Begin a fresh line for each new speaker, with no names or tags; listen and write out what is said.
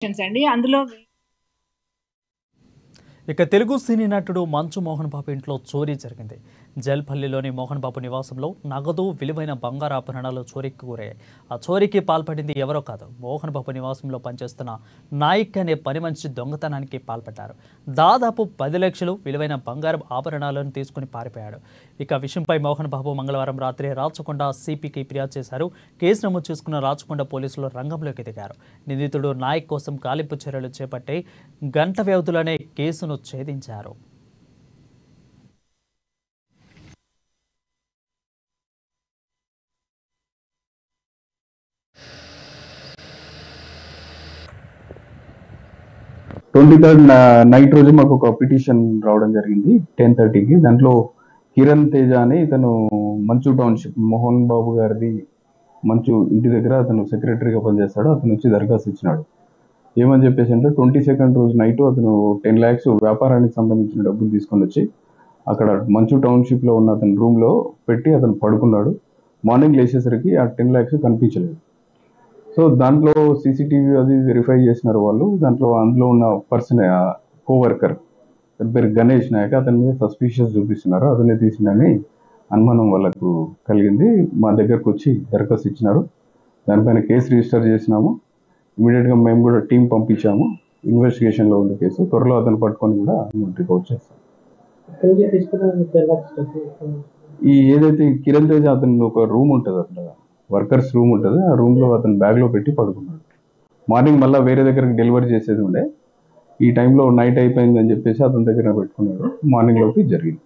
అండి. అందులో
ఇక తెలుగు సినీ నటుడు మంచు మోహన్ బాబు ఇంట్లో చోరీ జరిగింది. జల్పల్లిలోని మోహన్ బాబు నివాసంలో నగదు, విలువైన బంగారు ఆభరణాలు చోరీకి గురయ్యాయి. ఆ చోరీకి పాల్పడింది ఎవరో కాదు, మోహన్ బాబు నివాసంలో పనిచేస్తున్న నాయక్ అనే పని మనిషి దొంగతనానికి పాల్పడ్డారు. దాదాపు 10 లక్షలు విలువైన బంగారు ఆభరణాలను తీసుకుని పారిపోయాడు. ఇక విషయంపై మోహన్ బాబు మంగళవారం రాత్రి రాచకొండ సిపికి ఫిర్యాదు చేశారు. కేసు నమోదు చేసుకున్న రాచకొండ పోలీసులు రంగంలోకి దిగారు. నిందితుడు నాయక్ కోసం గాలింపు చర్యలు చేపట్టి గంట వ్యవధిలోనే కేసును ఛేదించారు.
ట్వంటీ థర్డ్ నైట్ రోజు మాకు ఒక పిటిషన్ రావడం జరిగింది 10:30కి. దాంట్లో కిరణ్ తేజ అని ఇతను మంచు టౌన్షిప్ మోహన్ బాబు గారిది మంచు ఇంటి దగ్గర అతను సెక్రటరీగా పనిచేస్తాడు. అతను వచ్చి దరఖాస్తు ఇచ్చినాడు. ఏమని చెప్పేసి అంటే 22nd రోజు నైట్ అతను 10 lakhs వ్యాపారానికి సంబంధించిన డబ్బులు తీసుకొని వచ్చి అక్కడ మంచు టౌన్షిప్లో ఉన్న అతని రూమ్లో పెట్టి అతను పడుకున్నాడు. మార్నింగ్ లేచేసరికి ఆ 10 lakhs కనిపించలేదు. సో దాంట్లో సీసీటీవీ అది వెరిఫై చేసినారు వాళ్ళు. అందులో ఉన్న పర్సన్ కోవర్కర్ పేరు గణేష్ నాయక్, అతని మీద సస్పీషియస్ చూపిస్తున్నారు. అతనే తీసిందని అనుమానం వాళ్ళకు కలిగింది. మా దగ్గరకు వచ్చి దరఖాస్తు ఇచ్చినారు. దానిపైన కేసు రిజిస్టర్ చేసినాము. ఇమీడియట్గా మేము కూడా టీం పంపించాము. ఇన్వెస్టిగేషన్లో ఉన్న కేసు త్వరలో అతను పట్టుకొని కూడా రిపోర్ట్ చేస్తాం. ఈ ఏదైతే కిరణ్ తేజ అతను ఒక రూమ్ ఉంటుంది, అక్కడ వర్కర్స్ రూమ్ ఉంటుంది. ఆ రూమ్లో అతను బ్యాగ్లో పెట్టి పడుకున్నాడు. మార్నింగ్ మళ్ళీ వేరే దగ్గరికి డెలివరీ చేసేది ఉండే. ఈ టైంలో నైట్ అయిపోయిందని చెప్పేసి అతని దగ్గర పెట్టుకున్నాడు. మార్నింగ్లోకి జరిగింది.